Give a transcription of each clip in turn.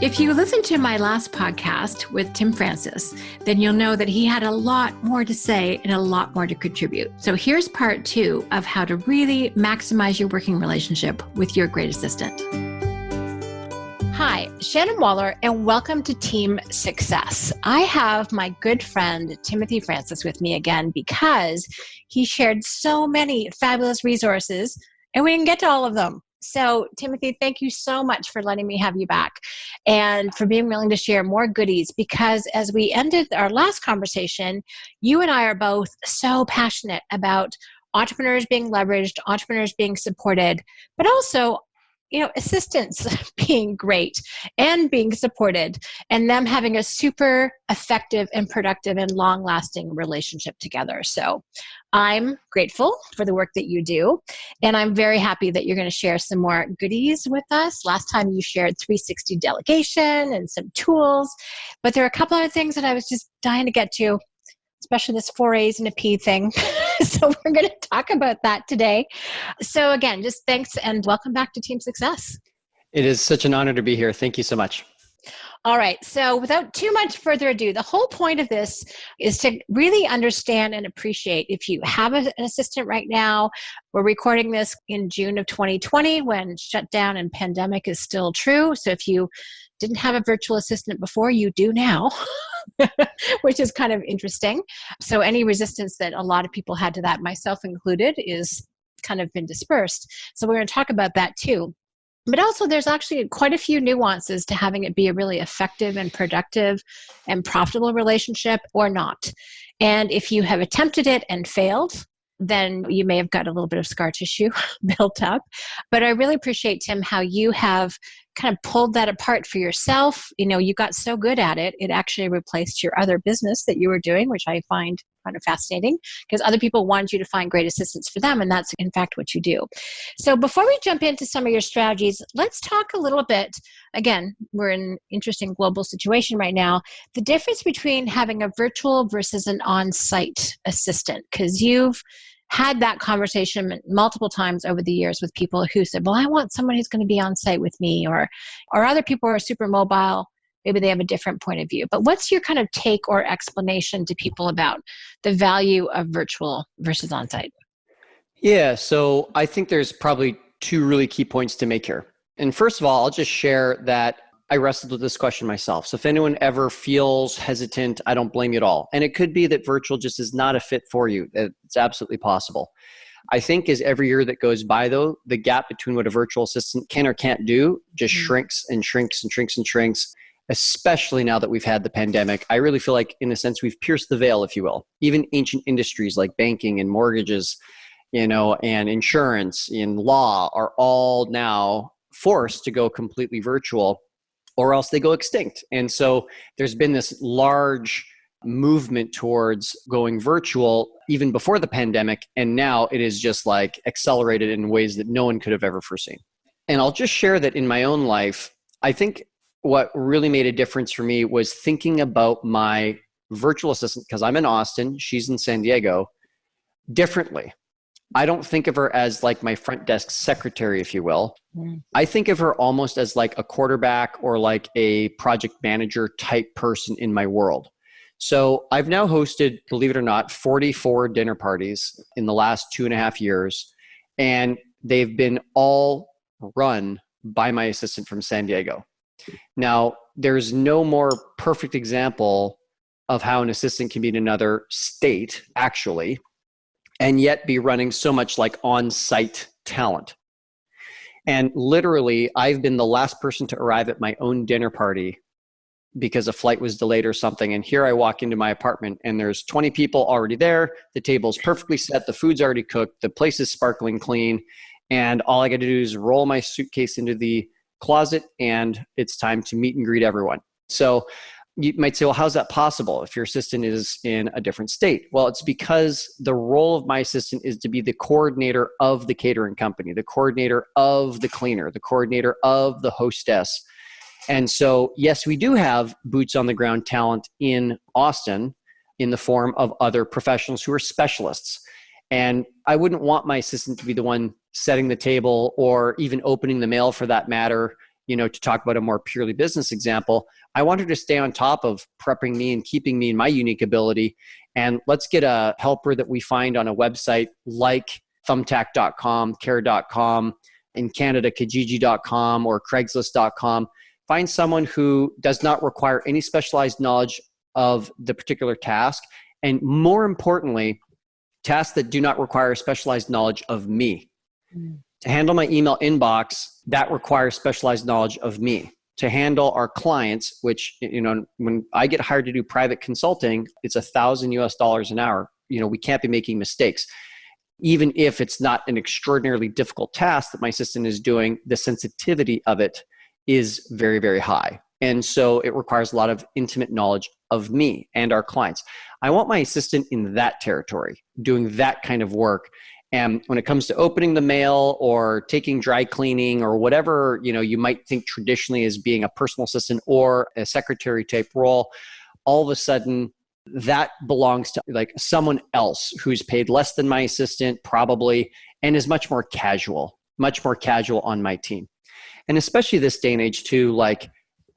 If you listened to my last podcast with Tim Francis, then you'll know that he had a lot more to say and a lot more to contribute. So here's part 2 of how to really maximize your working relationship with your great assistant. Hi, Shannon Waller, and welcome to Team Success. I have my good friend, Timothy Francis, with me again because he shared so many fabulous resources, and we didn't get to all of them. So, Timothy, thank you so much for letting me have you back and for being willing to share more goodies, because as we ended our last conversation, you and I are both so passionate about entrepreneurs being leveraged, entrepreneurs being supported, but also assistants being great and being supported and them having a super effective and productive and long-lasting relationship together. So I'm grateful for the work that you do. And I'm very happy that you're going to share some more goodies with us. Last time you shared 360 delegation and some tools, but there are a couple other things that I was just dying to get to, especially this 4 A's and a P thing. So we're going to talk about that today. So again, just thanks and welcome back to Team Success. It is such an honor to be here. Thank you so much. All right. So without too much further ado, the whole point of this is to really understand and appreciate if you have an assistant right now. We're recording this in June of 2020 when shutdown and pandemic is still true. So if you didn't have a virtual assistant before, you do now, which is kind of interesting. So any resistance that a lot of people had to that, myself included, is kind of been dispersed. So we're going to talk about that too. But also there's actually quite a few nuances to having it be a really effective and productive and profitable relationship or not. And if you have attempted it and failed, then you may have got a little bit of scar tissue built up. But I really appreciate, Tim, how you have kind of pulled that apart for yourself. You got so good at it, it actually replaced your other business that you were doing, which I find kind of fascinating because other people wanted you to find great assistants for them. And that's in fact what you do. So before we jump into some of your strategies, let's talk a little bit. Again, we're in an interesting global situation right now. The difference between having a virtual versus an on-site assistant, because you've had that conversation multiple times over the years with people who said, well, I want someone who's going to be on site with me, or other people who are super mobile. Maybe they have a different point of view. But what's your kind of take or explanation to people about the value of virtual versus on-site? Yeah, so I think there's probably 2 really key points to make here. And first of all, I'll just share that I wrestled with this question myself. So if anyone ever feels hesitant, I don't blame you at all. And it could be that virtual just is not a fit for you. It's absolutely possible. I think as every year that goes by, though, the gap between what a virtual assistant can or can't do just shrinks and shrinks and shrinks and shrinks, especially now that we've had the pandemic. I really feel like, in a sense, we've pierced the veil, if you will. Even ancient industries like banking and mortgages, and insurance and law are all now forced to go completely virtual, or else they go extinct. And so there's been this large movement towards going virtual even before the pandemic. And now it is just like accelerated in ways that no one could have ever foreseen. And I'll just share that in my own life, I think what really made a difference for me was thinking about my virtual assistant, because I'm in Austin, she's in San Diego, differently. I don't think of her as like my front desk secretary, if you will. I think of her almost as like a quarterback or like a project manager type person in my world. So I've now hosted, believe it or not, 44 dinner parties in the last 2.5 years. And they've been all run by my assistant from San Diego. Now, there's no more perfect example of how an assistant can be in another state, actually, and yet be running so much like on-site talent. And literally, I've been the last person to arrive at my own dinner party because a flight was delayed or something. And here I walk into my apartment and there's 20 people already there. The table's perfectly set. The food's already cooked. The place is sparkling clean. And all I got to do is roll my suitcase into the closet and it's time to meet and greet everyone. So you might say, well, how's that possible if your assistant is in a different state? Well, it's because the role of my assistant is to be the coordinator of the catering company, the coordinator of the cleaner, the coordinator of the hostess. And so, yes, we do have boots on the ground talent in Austin in the form of other professionals who are specialists. And I wouldn't want my assistant to be the one setting the table or even opening the mail for that matter to talk about a more purely business example, I want her to stay on top of prepping me and keeping me in my unique ability. And let's get a helper that we find on a website like thumbtack.com, care.com, in Canada, kijiji.com or craigslist.com. Find someone who does not require any specialized knowledge of the particular task. And more importantly, tasks that do not require specialized knowledge of me. To handle my email inbox, that requires specialized knowledge of me. To handle our clients, which, when I get hired to do private consulting, it's $1,000 an hour. We can't be making mistakes. Even if it's not an extraordinarily difficult task that my assistant is doing, the sensitivity of it is very, very high. And so it requires a lot of intimate knowledge of me and our clients. I want my assistant in that territory, doing that kind of work. And when it comes to opening the mail or taking dry cleaning or whatever, you might think traditionally as being a personal assistant or a secretary type role, all of a sudden that belongs to like someone else who's paid less than my assistant probably, and is much more casual on my team. And especially this day and age too, like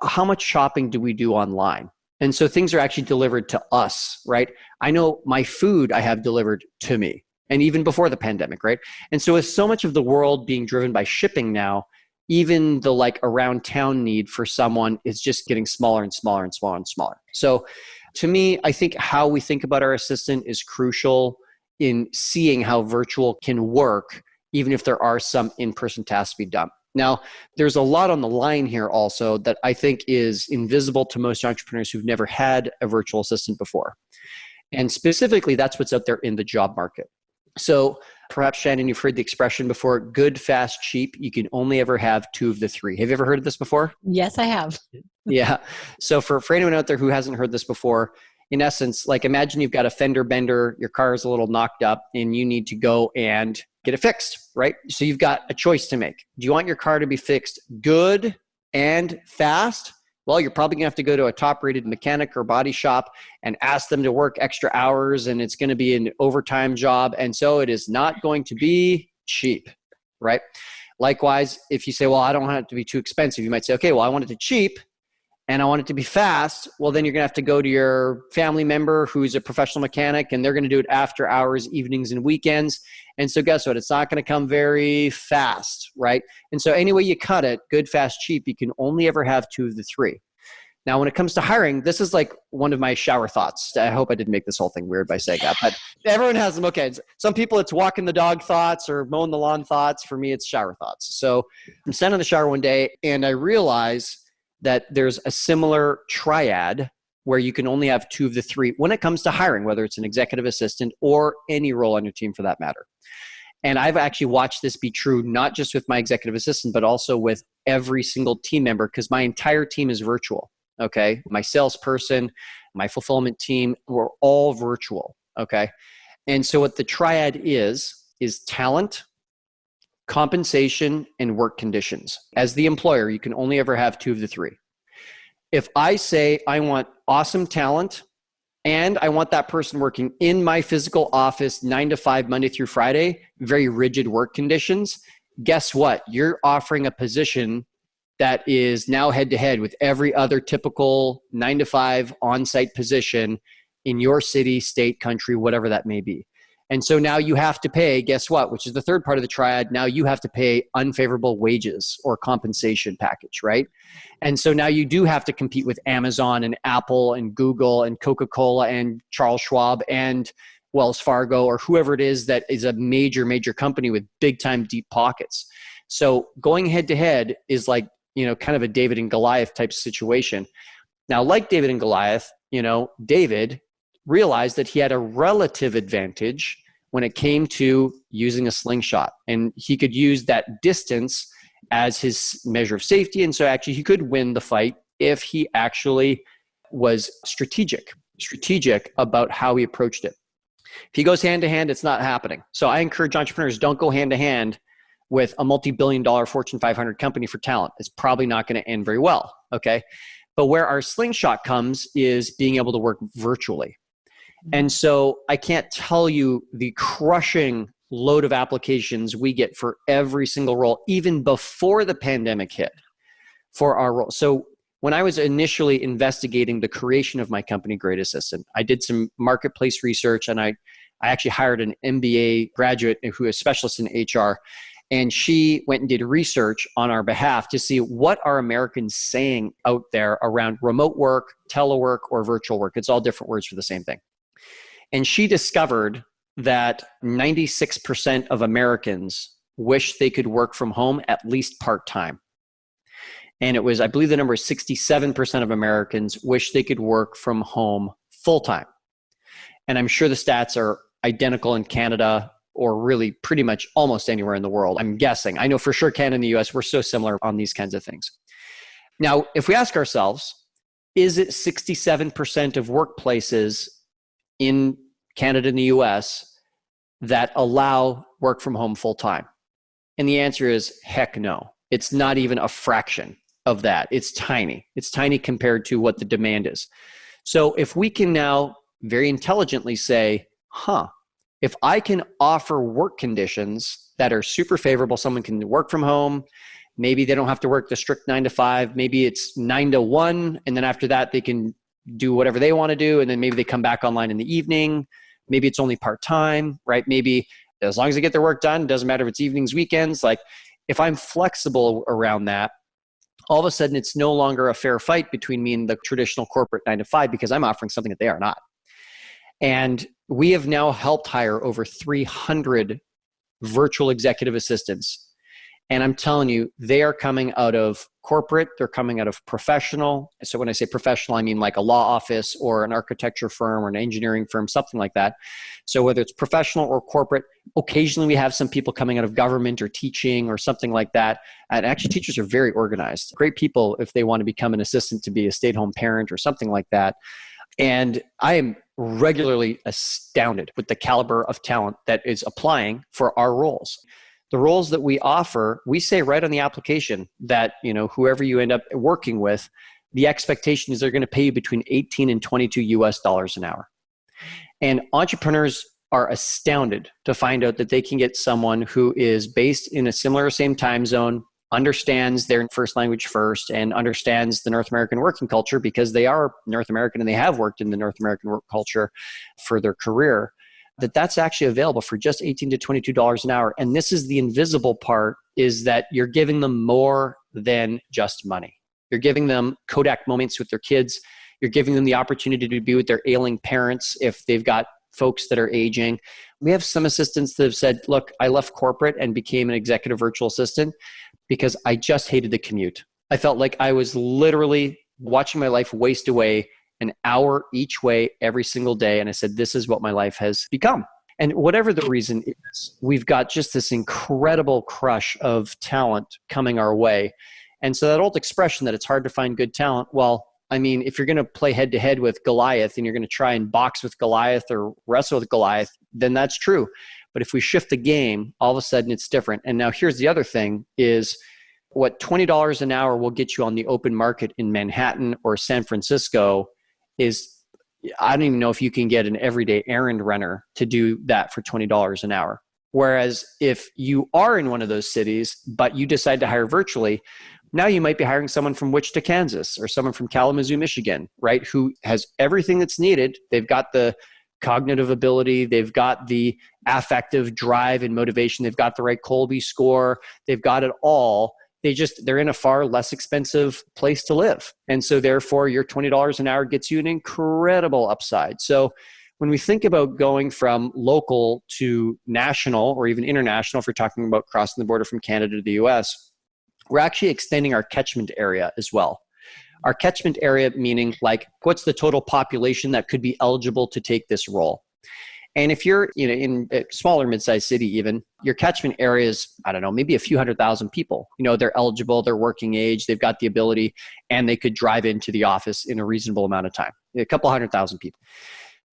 how much shopping do we do online? And so things are actually delivered to us, right? I know my food I have delivered to me. And even before the pandemic, right? And so with so much of the world being driven by shipping now, even the like around town need for someone is just getting smaller and smaller and smaller and smaller. So to me, I think how we think about our assistant is crucial in seeing how virtual can work, even if there are some in-person tasks to be done. Now, there's a lot on the line here also that I think is invisible to most entrepreneurs who've never had a virtual assistant before. And specifically, that's what's out there in the job market. So perhaps, Shannon, you've heard the expression before, good, fast, cheap. You can only ever have two of the three. Have you ever heard of this before? Yes, I have. Yeah. So for anyone out there who hasn't heard this before, in essence, like imagine you've got a fender bender, your car is a little knocked up and you need to go and get it fixed, right? So you've got a choice to make. Do you want your car to be fixed good and fast? Well, you're probably going to have to go to a top-rated mechanic or body shop and ask them to work extra hours, and it's going to be an overtime job. And so it is not going to be cheap, right? Likewise, if you say, well, I don't want it to be too expensive, you might say, okay, well, I want it to cheap and I want it to be fast. Well, then you're going to have to go to your family member who's a professional mechanic, and they're going to do it after hours, evenings, and weekends. And so guess what? It's not going to come very fast, right? And so any way you cut it, good, fast, cheap, you can only ever have two of the three. Now, when it comes to hiring, this is like one of my shower thoughts. I hope I didn't make this whole thing weird by saying that, but everyone has them. Okay. Some people, it's walking the dog thoughts or mowing the lawn thoughts. For me, it's shower thoughts. So I'm standing in the shower one day and I realize that there's a similar triad where you can only have two of the three when it comes to hiring, whether it's an executive assistant or any role on your team for that matter. And I've actually watched this be true, not just with my executive assistant, but also with every single team member, because my entire team is virtual. Okay. My salesperson, my fulfillment team, we're all virtual. Okay. And so what the triad is talent, compensation, and work conditions. As the employer, you can only ever have two of the three. If I say I want awesome talent and I want that person working in my physical office 9 to 5, Monday through Friday, very rigid work conditions, guess what? You're offering a position that is now head to head with every other typical 9 to 5 on-site position in your city, state, country, whatever that may be. And so now you have to pay, guess what, which is the third part of the triad. Now you have to pay unfavorable wages or compensation package, right? And so now you do have to compete with Amazon and Apple and Google and Coca-Cola and Charles Schwab and Wells Fargo or whoever it is that is a major, major company with big time deep pockets. So going head to head is like, kind of a David and Goliath type situation. Now, like David and Goliath, David realized that he had a relative advantage when it came to using a slingshot, and he could use that distance as his measure of safety. And so actually he could win the fight if he actually was strategic about how he approached it. If he goes hand to hand, it's not happening. So I encourage entrepreneurs, don't go hand to hand with a multi-billion-dollar Fortune 500 company for talent. It's probably not going to end very well, okay? But where our slingshot comes is being able to work virtually. And so I can't tell you the crushing load of applications we get for every single role, even before the pandemic hit. for our role. So when I was initially investigating the creation of my company, Great Assistant, I did some marketplace research, and I actually hired an MBA graduate who is a specialist in HR. And she went and did research on our behalf to see what are Americans saying out there around remote work, telework, or virtual work. It's all different words for the same thing. And she discovered that 96% of Americans wish they could work from home at least part-time. And it was, I believe the number is 67% of Americans wish they could work from home full-time. And I'm sure the stats are identical in Canada, or really pretty much almost anywhere in the world. I'm guessing. I know for sure Canada and the US, we're so similar on these kinds of things. Now, if we ask ourselves, is it 67% of workplaces in Canada and the US that allow work from home full time? And the answer is heck no. It's not even a fraction of that. It's tiny. It's tiny compared to what the demand is. So if we can now very intelligently say, if I can offer work conditions that are super favorable, someone can work from home, maybe they don't have to work the strict 9 to 5, maybe it's 9 to 1, and then after that they can do whatever they want to do, and then maybe they come back online in the evening, maybe it's only part-time, right? Maybe as long as they get their work done, it doesn't matter if it's evenings, weekends. Like if I'm flexible around that, all of a sudden it's no longer a fair fight between me and the traditional corporate 9 to 5 because I'm offering something that they are not. And we have now helped hire over 300 virtual executive assistants. And I'm telling you, they are coming out of corporate, they're coming out of professional. So when I say professional, I mean like a law office or an architecture firm or an engineering firm, something like that. So whether it's professional or corporate, occasionally we have some people coming out of government or teaching or something like that. And actually teachers are very organized. Great people if they want to become an assistant to be a stay-at-home parent or something like that. And I am regularly astounded with the caliber of talent that is applying for our roles. The roles that we offer, we say right on the application that, whoever you end up working with, the expectation is they're going to pay you between 18 and 22 US dollars an hour. And entrepreneurs are astounded to find out that they can get someone who is based in a similar same time zone, understands their first language first, and understands the North American working culture because they are North American and they have worked in the North American work culture for their career, that's actually available for just $18 to $22 an hour. And this is the invisible part, is that you're giving them more than just money. You're giving them Kodak moments with their kids. You're giving them the opportunity to be with their ailing parents if they've got folks that are aging. We have some assistants that have said, look, I left corporate and became an executive virtual assistant because I just hated the commute. I felt like I was literally watching my life waste away an hour each way every single day. And I said, this is what my life has become. And whatever the reason is, we've got just this incredible crush of talent coming our way. And so that old expression that it's hard to find good talent, well, I mean, if you're going to play head to head with Goliath and you're going to try and box with Goliath or wrestle with Goliath, then that's true. But if we shift the game, all of a sudden it's different. And now here's the other thing is what $20 an hour will get you on the open market in Manhattan or San Francisco is, I don't even know if you can get an everyday errand runner to do that for $20 an hour. Whereas if you are in one of those cities, but you decide to hire virtually, now you might be hiring someone from Wichita, Kansas, or someone from Kalamazoo, Michigan, right? Who has everything that's needed. They've got the cognitive ability. They've got the affective drive and motivation. They've got the right Colby score. They've got it all. They're in a far less expensive place to live. And so therefore your $20 an hour gets you an incredible upside. So when we think about going from local to national or even international, if we're talking about crossing the border from Canada to the US, we're actually extending our catchment area as well. Our catchment area meaning like what's the total population that could be eligible to take this role? And if you're in a smaller mid-sized city even, your catchment area is, I don't know, maybe a few 100,000 people. They're eligible, they're working age, they've got the ability, and they could drive into the office in a reasonable amount of time. A couple 100,000 people.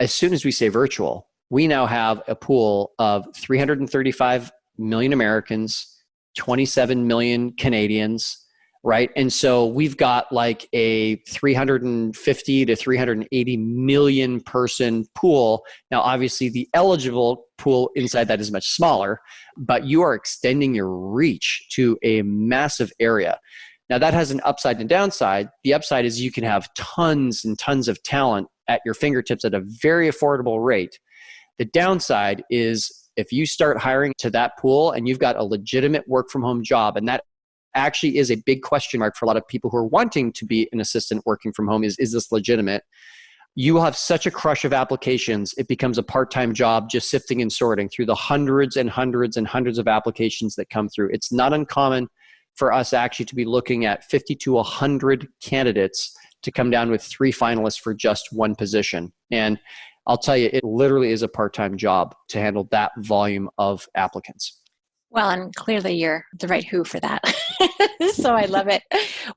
As soon as we say virtual, we now have a pool of 335 million Americans, 27 million Canadians, right? And so we've got like a 350 to 380 million person pool. Now, obviously the eligible pool inside that is much smaller, but you are extending your reach to a massive area. Now that has an upside and downside. The upside is you can have tons and tons of talent at your fingertips at a very affordable rate. The downside is if you start hiring to that pool and you've got a legitimate work from home job, and that actually is a big question mark for a lot of people who are wanting to be an assistant working from home, is this legitimate? You will have such a crush of applications, it becomes a part-time job just sifting and sorting through the hundreds and hundreds and hundreds of applications that come through. It's not uncommon for us actually to be looking at 50 to 100 candidates to come down with 3 finalists for just one position. And I'll tell you, it literally is a part-time job to handle that volume of applicants. Well, and clearly you're the right who for that. So I love it.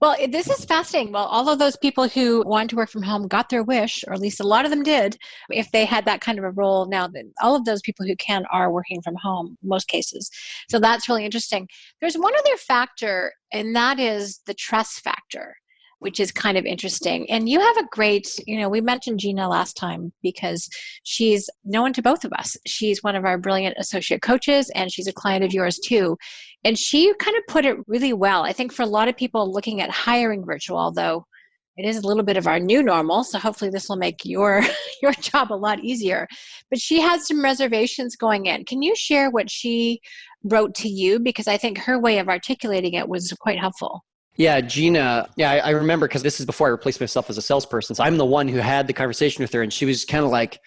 Well, this is fascinating. Well, all of those people who wanted to work from home got their wish, or at least a lot of them did, if they had that kind of a role. Now, all of those people who can are working from home in most cases. So that's really interesting. There's one other factor, and that is the trust factor, which is kind of interesting. And you have a great, we mentioned Gina last time because she's known to both of us. She's one of our brilliant associate coaches, and she's a client of yours too. And she kind of put it really well. I think for a lot of people looking at hiring virtual, although it is a little bit of our new normal, so hopefully this will make your job a lot easier. But she had some reservations going in. Can you share what she wrote to you? Because I think her way of articulating it was quite helpful. Yeah, Gina, I remember because this is before I replaced myself as a salesperson. So I'm the one who had the conversation with her, and she was kind of like,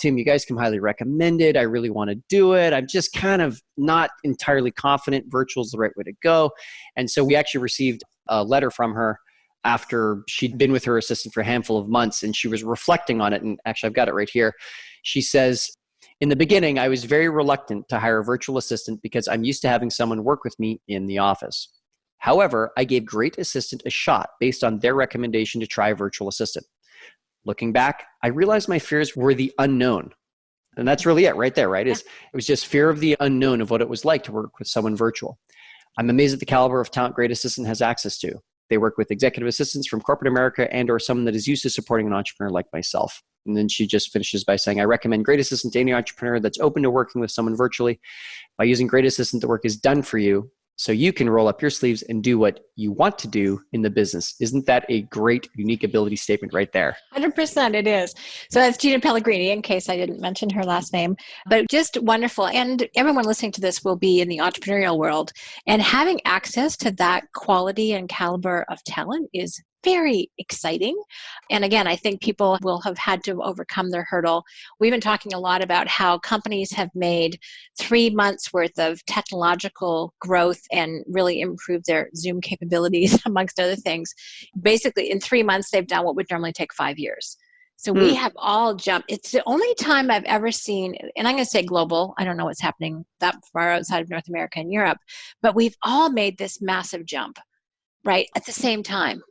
Tim, you guys can highly recommend it. I really want to do it. I'm just kind of not entirely confident virtual is the right way to go. And so we actually received a letter from her after she'd been with her assistant for a handful of months, and she was reflecting on it. And actually, I've got it right here. She says, in the beginning, I was very reluctant to hire a virtual assistant because I'm used to having someone work with me in the office. However, I gave Great Assistant a shot based on their recommendation to try a virtual assistant. Looking back, I realized my fears were the unknown. And that's really it right there, right? It was just fear of the unknown of what it was like to work with someone virtual. I'm amazed at the caliber of talent Great Assistant has access to. They work with executive assistants from corporate America and or someone that is used to supporting an entrepreneur like myself. And then she just finishes by saying, I recommend Great Assistant to any entrepreneur that's open to working with someone virtually. By using Great Assistant, the work is done for you, so you can roll up your sleeves and do what you want to do in the business. Isn't that a great, unique ability statement right there? 100% it is. So that's Gina Pellegrini, in case I didn't mention her last name, but just wonderful. And everyone listening to this will be in the entrepreneurial world, and having access to that quality and caliber of talent is very exciting. And again, I think people will have had to overcome their hurdle. We've been talking a lot about how companies have made 3 months worth of technological growth and really improved their Zoom capabilities, amongst other things. Basically, in 3 months, they've done what would normally take 5 years. So we have all jumped. It's the only time I've ever seen, and I'm going to say global, I don't know what's happening that far outside of North America and Europe, but we've all made this massive jump, right, at the same time.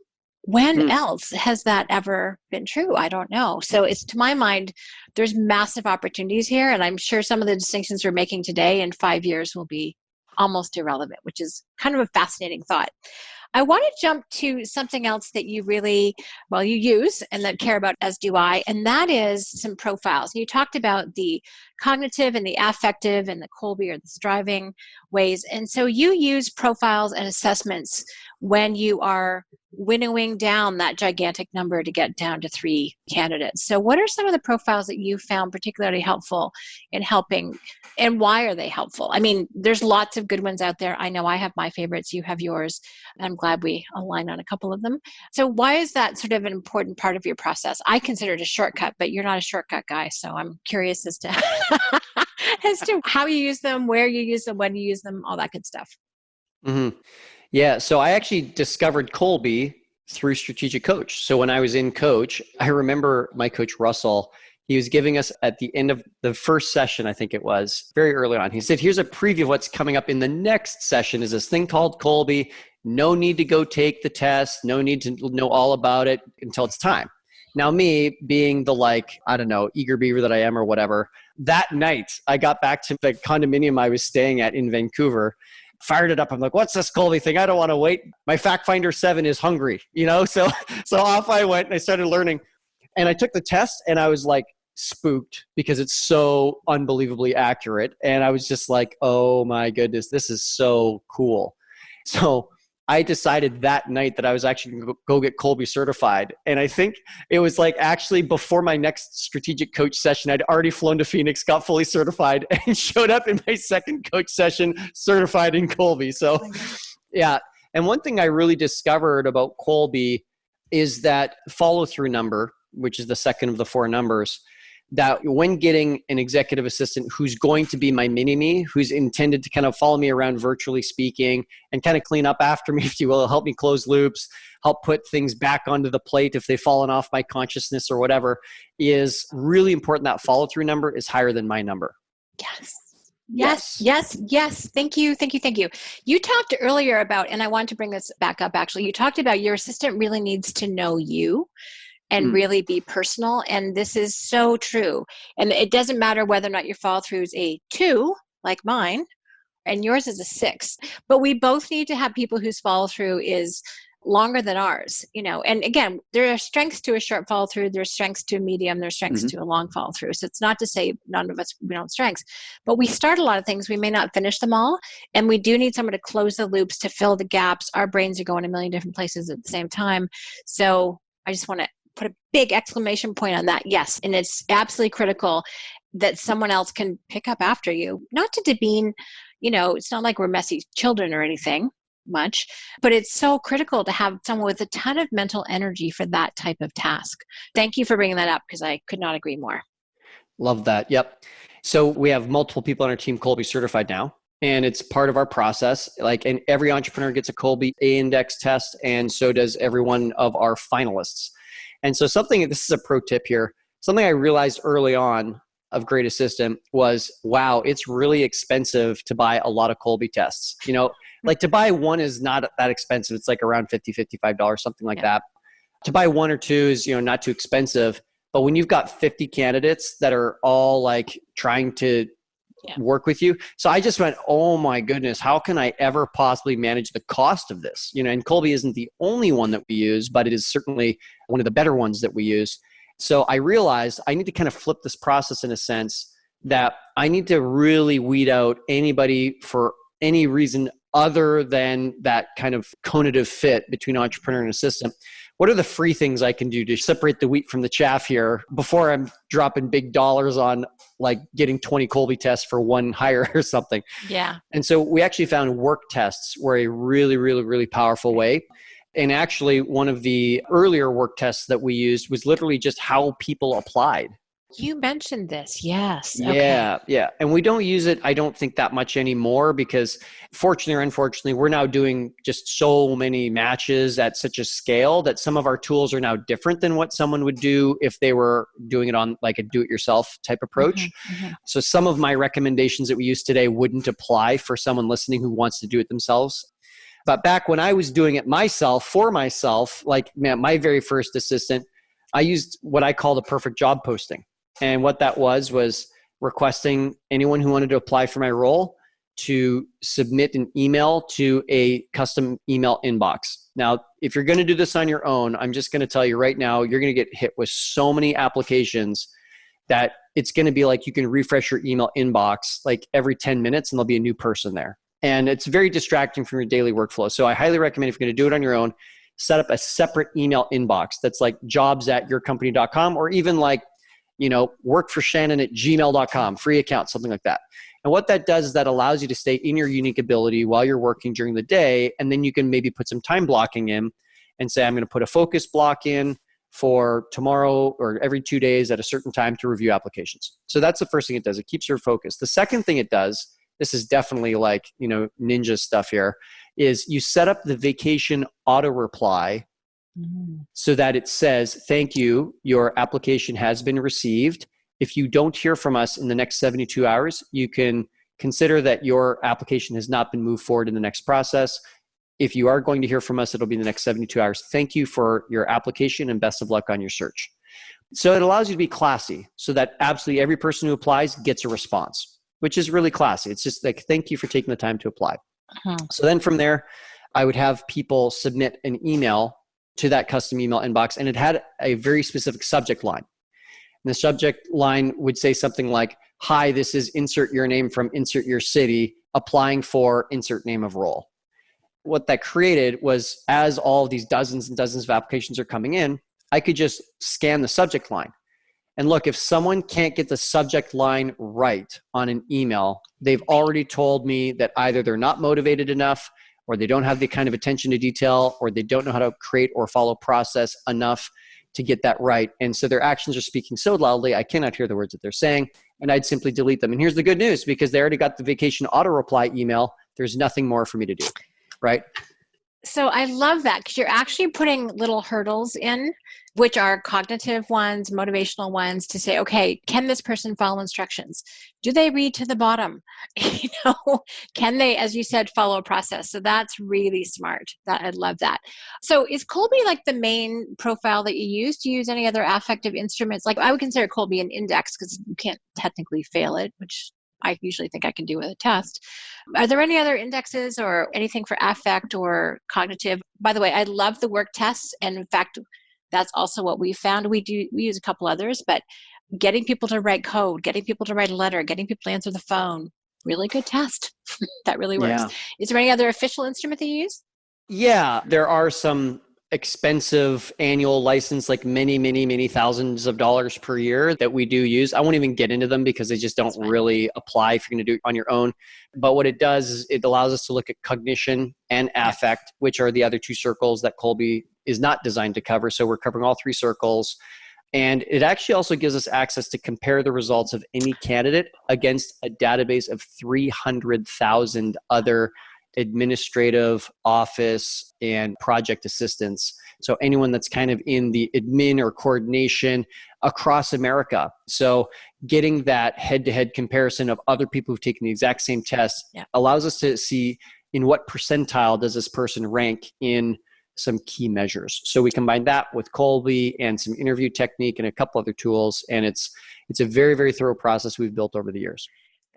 When else has that ever been true? I don't know. So it's, to my mind, there's massive opportunities here. And I'm sure some of the distinctions we're making today in 5 years will be almost irrelevant, which is kind of a fascinating thought. I want to jump to something else that you really, you use and that care about, as do I, and that is some profiles. You talked about the cognitive and the affective and the Kolbe or the striving ways. And so you use profiles and assessments when you are winnowing down that gigantic number to get down to 3 candidates. So what are some of the profiles that you found particularly helpful in helping, and why are they helpful? I mean, there's lots of good ones out there. I know I have my favorites, you have yours. I'm glad we align on a couple of them. So why is that sort of an important part of your process? I consider it a shortcut, but you're not a shortcut guy. So I'm curious as to as to how you use them, where you use them, when you use them, all that good stuff. Mm-hmm. Yeah. So I actually discovered Kolbe through Strategic Coach. So when I was in Coach, I remember my coach, Russell, he was giving us at the end of the first session, I think it was, very early on. He said, here's a preview of what's coming up in the next session is this thing called Kolbe. No need to go take the test. No need to know all about it until it's time. Now me being the eager beaver that I am or whatever, that night I got back to the condominium I was staying at in Vancouver, fired it up. I'm like, what's this Kolbe thing? I don't want to wait. My Fact Finder 7 is hungry, So off I went and I started learning. And I took the test and I was like spooked because it's so unbelievably accurate. And I was just like, oh my goodness, this is so cool. So I decided that night that I was actually going to go get Kolbe certified. And I think it was like actually before my next strategic coach session, I'd already flown to Phoenix, got fully certified, and showed up in my second coach session certified in Kolbe. So yeah. And one thing I really discovered about Kolbe is that follow through number, which is the second of the four numbers, that when getting an executive assistant who's going to be my mini-me, who's intended to kind of follow me around virtually speaking and kind of clean up after me, if you will, help me close loops, help put things back onto the plate if they've fallen off my consciousness or whatever, is really important. That follow-through number is higher than my number. Yes. Thank you. You talked earlier about, and I want to bring this back up actually, you talked about your assistant really needs to know you and really be personal. And this is so true. And it doesn't matter whether or not your follow through is a 2, like mine, and yours is a 6. But we both need to have people whose follow through is longer than ours, and again, there are strengths to a short follow through, there's strengths to a medium, there's strengths to a long follow through. So it's not to say none of us, we don't have strengths, but we start a lot of things, we may not finish them all. And we do need someone to close the loops, to fill the gaps. Our brains are going a million different places at the same time. So I just want to put a big exclamation point on that. Yes. And it's absolutely critical that someone else can pick up after you, not to demean, it's not like we're messy children or anything much, but it's so critical to have someone with a ton of mental energy for that type of task. Thank you for bringing that up because I could not agree more. Love that. Yep. So we have multiple people on our team Kolbe certified now, and it's part of our process. And every entrepreneur gets a Kolbe A-index test, and so does every one of our finalists. And so this is a pro tip here. Something I realized early on of Great Assistant was, wow, it's really expensive to buy a lot of Kolbe tests. To buy one is not that expensive. It's like around $50, $55, something like that. To buy one or two is, not too expensive. But when you've got 50 candidates that are all trying to work with you. So I just went, oh my goodness, how can I ever possibly manage the cost of this? And Kolbe isn't the only one that we use, but it is certainly one of the better ones that we use. So I realized I need to kind of flip this process in a sense that I need to really weed out anybody for any reason other than that kind of conative fit between entrepreneur and assistant. What are the free things I can do to separate the wheat from the chaff here before I'm dropping big dollars on getting 20 Kolbe tests for one hire or something? Yeah. And so we actually found work tests were a really, really, really powerful way. And actually one of the earlier work tests that we used was literally just how people applied. You mentioned this. Yes. Yeah. And we don't use it, I don't think, that much anymore because fortunately or unfortunately, we're now doing just so many matches at such a scale that some of our tools are now different than what someone would do if they were doing it on a do-it-yourself type approach. So some of my recommendations that we use today wouldn't apply for someone listening who wants to do it themselves. But back when I was doing it myself, for myself, my very first assistant, I used what I call the perfect job posting. And what that was requesting anyone who wanted to apply for my role to submit an email to a custom email inbox. Now, if you're going to do this on your own, I'm just going to tell you right now, you're going to get hit with so many applications that it's going to be like you can refresh your email inbox every 10 minutes and there'll be a new person there. And it's very distracting from your daily workflow. So I highly recommend, if you're going to do it on your own, set up a separate email inbox that's jobs@yourcompany.com, or even workforshannon@gmail.com, free account, something like that. And what that does is that allows you to stay in your unique ability while you're working during the day. And then you can maybe put some time blocking in and say, I'm going to put a focus block in for tomorrow or every 2 days at a certain time to review applications. So that's the first thing it does. It keeps your focus. The second thing it does, this is definitely ninja stuff here, is you set up the vacation auto reply so that it says, thank you, your application has been received. If you don't hear from us in the next 72 hours, you can consider that your application has not been moved forward in the next process. If you are going to hear from us, it'll be in the next 72 hours. Thank you for your application and best of luck on your search. So it allows you to be classy so that absolutely every person who applies gets a response, which is really classy. It's just thank you for taking the time to apply. So then from there, I would have people submit an email to that custom email inbox, and it had a very specific subject line. And the subject line would say something like, hi, this is insert your name from insert your city, applying for insert name of role. what that created was, as all of these dozens and dozens of applications are coming in, I could just scan the subject line. And look, if someone can't get the subject line right on an email, they've already told me that either they're not motivated enough, or they don't have the kind of attention to detail, or they don't know how to create or follow process enough to get that right. And so their actions are speaking so loudly, I cannot hear the words that they're saying, and I'd simply delete them. And here's the good news, because they already got the vacation auto reply email, there's nothing more for me to do, right? So I love that, because you're actually putting little hurdles in, which are cognitive ones, motivational ones, to say, okay, can this person follow instructions? Do they read to the bottom? Can they, as you said, follow a process? So that's really smart. I love that. So is Kolbe like the main profile that you use? Do you use any other affective instruments? Like, I would consider Kolbe an index, because you can't technically fail it, which I usually think I can do with a test. Are there any other indexes or anything for affect or cognitive? By the way, I love the work tests. And in fact, that's also what we found. We use a couple others, but getting people to write code, getting people to write a letter, getting people to answer the phone, really good test. That really works. Yeah. Is there any other official instrument that you use? Yeah, there are some expensive annual license, like many thousands of dollars per year, that we do use. I won't even get into them because they just don't really apply if you're going to do it on your own. But what it does is it allows us to look at cognition and affect, which are the other two circles that Kolbe is not designed to cover. So we're covering all three circles. And it actually also gives us access to compare the results of any candidate against a database of 300,000 other administrative, office, and project assistants. So anyone that's kind of in the admin or coordination across America. So getting that head-to-head comparison of other people who've taken the exact same test allows us to see in what percentile does this person rank in some key measures. So we combine that with Kolbe and some interview technique and a couple other tools. And it's a very, very thorough process we've built over the years.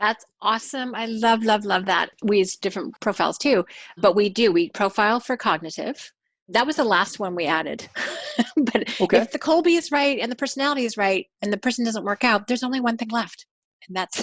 That's awesome. I love that. We use different profiles too, but we profile for cognitive. That was the last one we added. But if the Kolbe is right and the personality is right and the person doesn't work out, there's only one thing left. And that's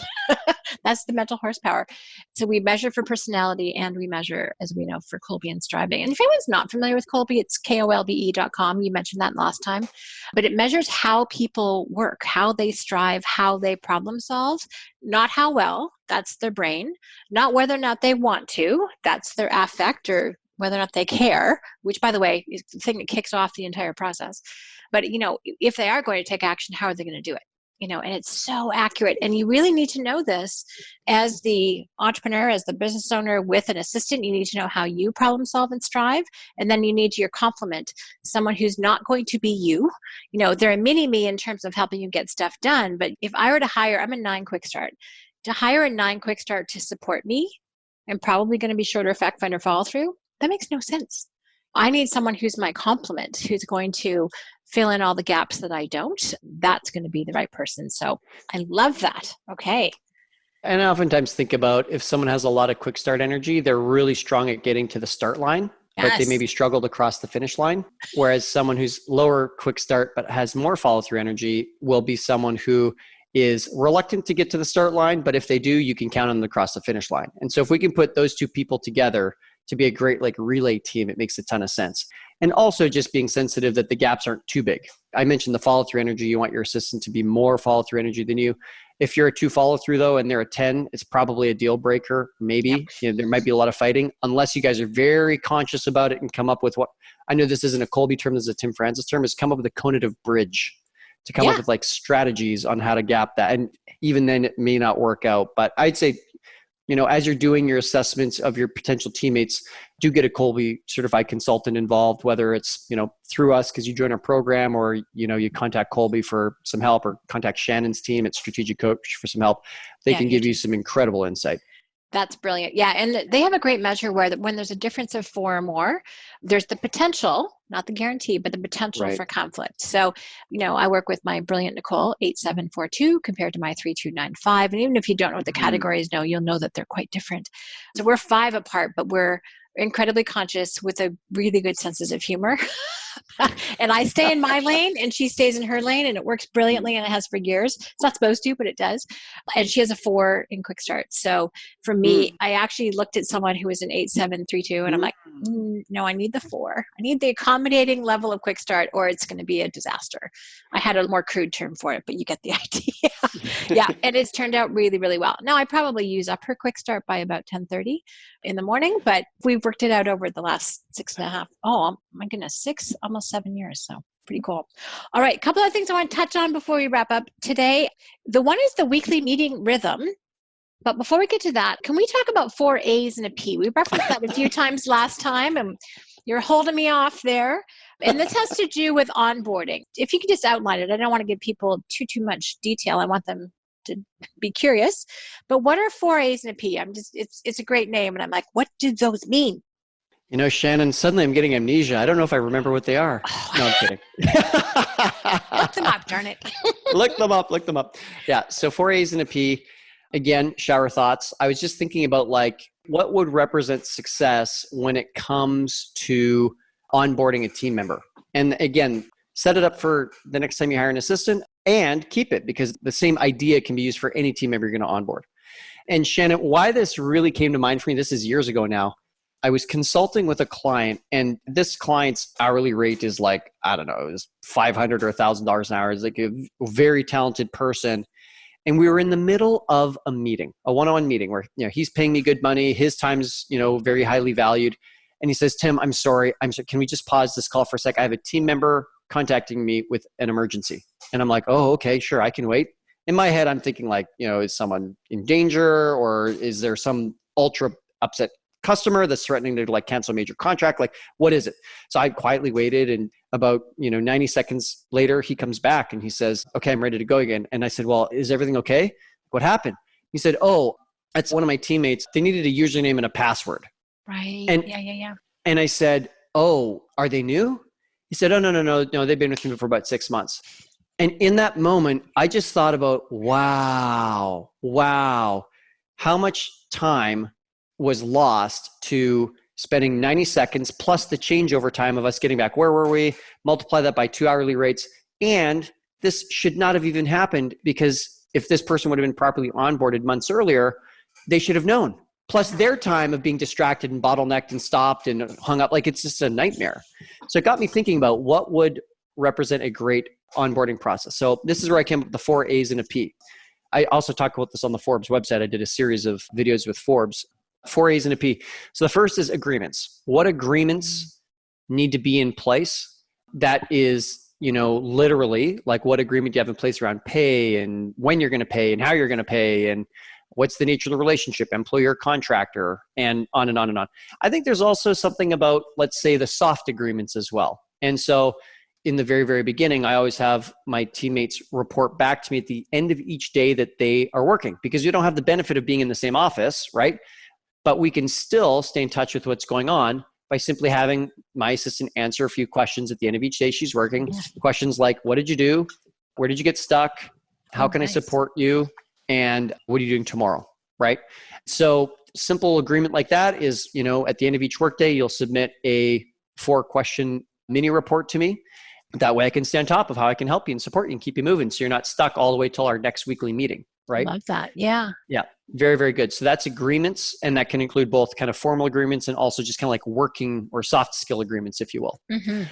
that's the mental horsepower. So we measure for personality and we measure, as we know, for Kolbe and striving. And if anyone's not familiar with Kolbe, it's kolbe.com. You mentioned that last time. But it measures how people work, how they strive, how they problem solve, not how well, that's their brain, not whether or not they want to, that's their affect, or whether or not they care, which, by the way, is the thing that kicks off the entire process. But, if they are going to take action, how are they going to do it? And it's so accurate. And you really need to know this as the entrepreneur, as the business owner with an assistant. You need to know how you problem solve and strive. And then you need your complement, someone who's not going to be you. They're a mini me in terms of helping you get stuff done. But if I were to hire, I'm a 9 quick start. To hire a 9 quick start to support me, I'm probably going to be shorter fact finder follow through. That makes no sense. I need someone who's my complement, who's going to fill in all the gaps that I don't. That's going to be the right person. So I love that. Okay. And I oftentimes think about if someone has a lot of quick start energy, they're really strong at getting to the start line, but they maybe struggle to cross the finish line. Whereas someone who's lower quick start, but has more follow through energy will be someone who is reluctant to get to the start line, but if they do, you can count on them to cross the finish line. And so if we can put those two people together to be a great relay team, it makes a ton of sense. And also just being sensitive that the gaps aren't too big. I mentioned the follow through energy. You want your assistant to be more follow through energy than you. If you're a 2 follow through though, and they're a 10, it's probably a deal breaker. Maybe there might be a lot of fighting unless you guys are very conscious about it and come up with what, I know this isn't a Kolbe term, this is a Tim Francis term, is come up with a conative bridge to come up with strategies on how to gap that. And even then it may not work out, but I'd say, as you're doing your assessments of your potential teammates, do get a Kolbe certified consultant involved, whether it's, through us because you join our program, or, you contact Kolbe for some help, or contact Shannon's team at Strategic Coach for some help. They can give you some incredible insight. That's brilliant. Yeah. And they have a great measure where when there's a difference of 4 or more, there's the potential, not the guarantee, but the potential for conflict. So, I work with my brilliant Nicole, 8742 compared to my 3295. And even if you don't know what the categories know, you'll know that they're quite different. So we're 5 apart, but we're incredibly conscious with a really good sense of humor And I stay in my lane and she stays in her lane, and it works brilliantly, and it has for years. It's not supposed to, but it does. And she has a 4 in quick start. So for me, I actually looked at someone who was an 8-7-3-2, and I'm like, no, I need the 4. I need the accommodating level of quick start, or it's going to be a disaster. I had a more crude term for it, but you get the idea. Yeah. And it's turned out really, really well. Now I probably use up her quick start by about 10:30 in the morning, but we've worked it out over the last 6.5. Oh my goodness, 6, almost 7 years. So pretty cool. All right. A couple of things I want to touch on before we wrap up today. The one is the weekly meeting rhythm. But before we get to that, can we talk about 4 A's and a P? We referenced that a few times last time, and you're holding me off there. And this has to do with onboarding. If you could just outline it, I don't want to give people too much detail. I want them to be curious. But what are 4 A's and a P? It's a great name, and I'm like, what do those mean? Shannon, suddenly I'm getting amnesia. I don't know if I remember what they are. No, I'm kidding. Look them up, darn it. Look them up. Yeah, so 4 A's and a P. Again, shower thoughts. I was just thinking about what would represent success when it comes to onboarding a team member. And again, set it up for the next time you hire an assistant and keep it, because the same idea can be used for any team member you're going to onboard. And Shannon, why this really came to mind for me, this is years ago now. I was consulting with a client, and this client's hourly rate is it was $500 or $1,000 an hour. It's like a very talented person. And we were in the middle of a meeting, a one-on-one meeting where, he's paying me good money. His time's, very highly valued. And he says, Tim, I'm sorry. Can we just pause this call for a sec? I have a team member contacting me with an emergency. And I'm like, oh, okay, sure. I can wait. In my head, I'm thinking is someone in danger, or is there some ultra upset customer that's threatening to cancel a major contract? What is it? So I quietly waited, and about 90 seconds later, he comes back and he says, okay, I'm ready to go again. And I said, well, is everything okay? What happened? He said, oh, that's one of my teammates. They needed a username and a password. Right. And, Yeah. And I said, oh, are they new? He said, oh, no, they've been with me for about 6 months. And in that moment, I just thought about, wow, how much time was lost to spending 90 seconds plus the changeover time of us getting back. Where were we? Multiply that by 2 hourly rates. And this should not have even happened, because if this person would have been properly onboarded months earlier, they should have known. Plus their time of being distracted and bottlenecked and stopped and hung up, it's just a nightmare. So it got me thinking about what would represent a great onboarding process. So this is where I came up with the 4 A's and a P. I also talk about this on the Forbes website. I did a series of videos with Forbes. 4 A's and a P. So the first is agreements. What agreements need to be in place? That is, literally what agreement do you have in place around pay, and when you're going to pay, and how you're going to pay, and what's the nature of the relationship, employer, contractor, and on and on and on. I think there's also something about, let's say, the soft agreements as well. And so in the very, very beginning, I always have my teammates report back to me at the end of each day that they are working, because you don't have the benefit of being in the same office, right? But we can still stay in touch with what's going on by simply having my assistant answer a few questions at the end of each day she's working. Yeah. Questions like, what did you do? Where did you get stuck? How can I support you? And what are you doing tomorrow, right? So simple agreement like that is, at the end of each workday, you'll submit a 4-question mini report to me. That way I can stay on top of how I can help you and support you and keep you moving, so you're not stuck all the way till our next weekly meeting. Right? Love that. Yeah. Yeah. Very, very good. So that's agreements. And that can include both kind of formal agreements and also just kind of working or soft skill agreements, if you will. Mm-hmm.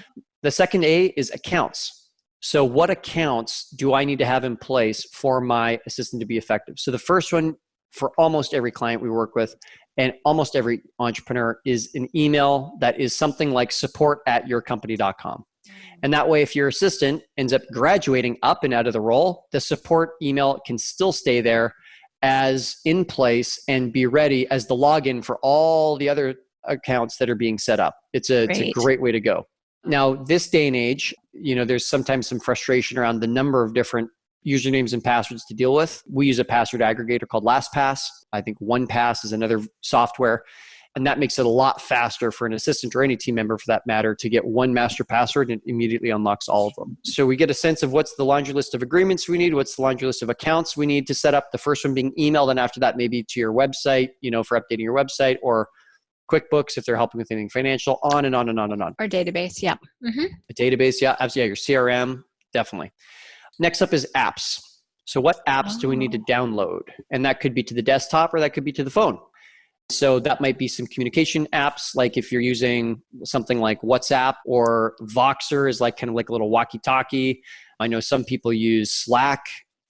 The second A is accounts. So what accounts do I need to have in place for my assistant to be effective? So the first one for almost every client we work with and almost every entrepreneur is an email that is something like support@yourcompany.com. And that way, if your assistant ends up graduating up and out of the role, the support email can still stay there as in place and be ready as the login for all the other accounts that are being set up. It's a great way to go. Now, this day and age, there's sometimes some frustration around the number of different usernames and passwords to deal with. We use a password aggregator called LastPass. I think OnePass is another software. And that makes it a lot faster for an assistant or any team member for that matter to get one master password, and it immediately unlocks all of them. So we get a sense of what's the laundry list of agreements we need, what's the laundry list of accounts we need to set up. The first one being email, then after that maybe to your website, for updating your website, or QuickBooks if they're helping with anything financial, on and on and on and on. Or database, yeah. A database, yeah, absolutely. Yeah, your CRM, definitely. Next up is apps. So what apps do we need to download? And that could be to the desktop or that could be to the phone. So that might be some communication apps, like if you're using something like WhatsApp, or Voxer is like kind of like a little walkie-talkie. I know some people use Slack.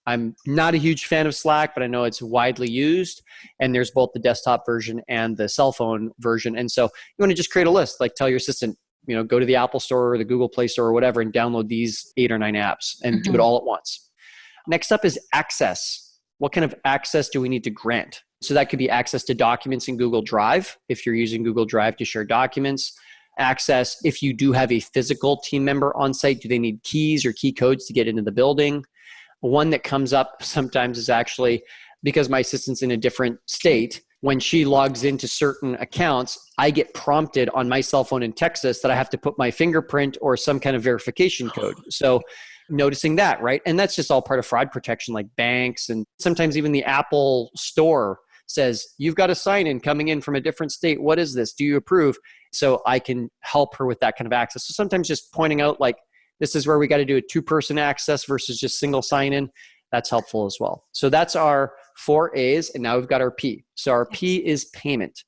I'm not a huge fan of Slack, but I know it's widely used. And there's both the desktop version and the cell phone version. And so you want to just create a list, like tell your assistant, go to the Apple Store or the Google Play Store or whatever and download these 8 or 9 apps and do it all at once. Next up is access. What kind of access do we need to grant? So that could be access to documents in Google Drive, if you're using Google Drive to share documents. Access, if you do have a physical team member on site, do they need keys or key codes to get into the building? One that comes up sometimes is actually, because my assistant's in a different state, when she logs into certain accounts, I get prompted on my cell phone in Texas that I have to put my fingerprint or some kind of verification code. So noticing that, right? And that's just all part of fraud protection, like banks, and sometimes even the Apple Store says, you've got a sign in coming in from a different state. What is this? Do you approve? So I can help her with that kind of access. So sometimes just pointing out, like, this is where we got to do a 2-person access versus just single sign in. That's helpful as well. So that's our 4 A's. And now we've got our P. So our P is payment.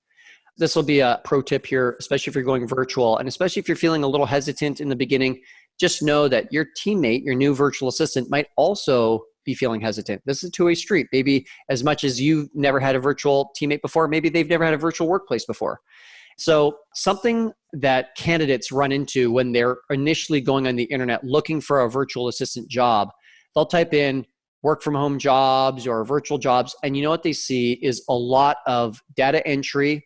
This will be a pro tip here, especially if you're going virtual, and especially if you're feeling a little hesitant in the beginning. Just know that your teammate, your new virtual assistant, might also be feeling hesitant. This is a two-way street. Maybe as much as you've never had a virtual teammate before, maybe they've never had a virtual workplace before. So something that candidates run into when they're initially going on the internet looking for a virtual assistant job, they'll type in work from home jobs or virtual jobs. And you know what they see is a lot of data entry,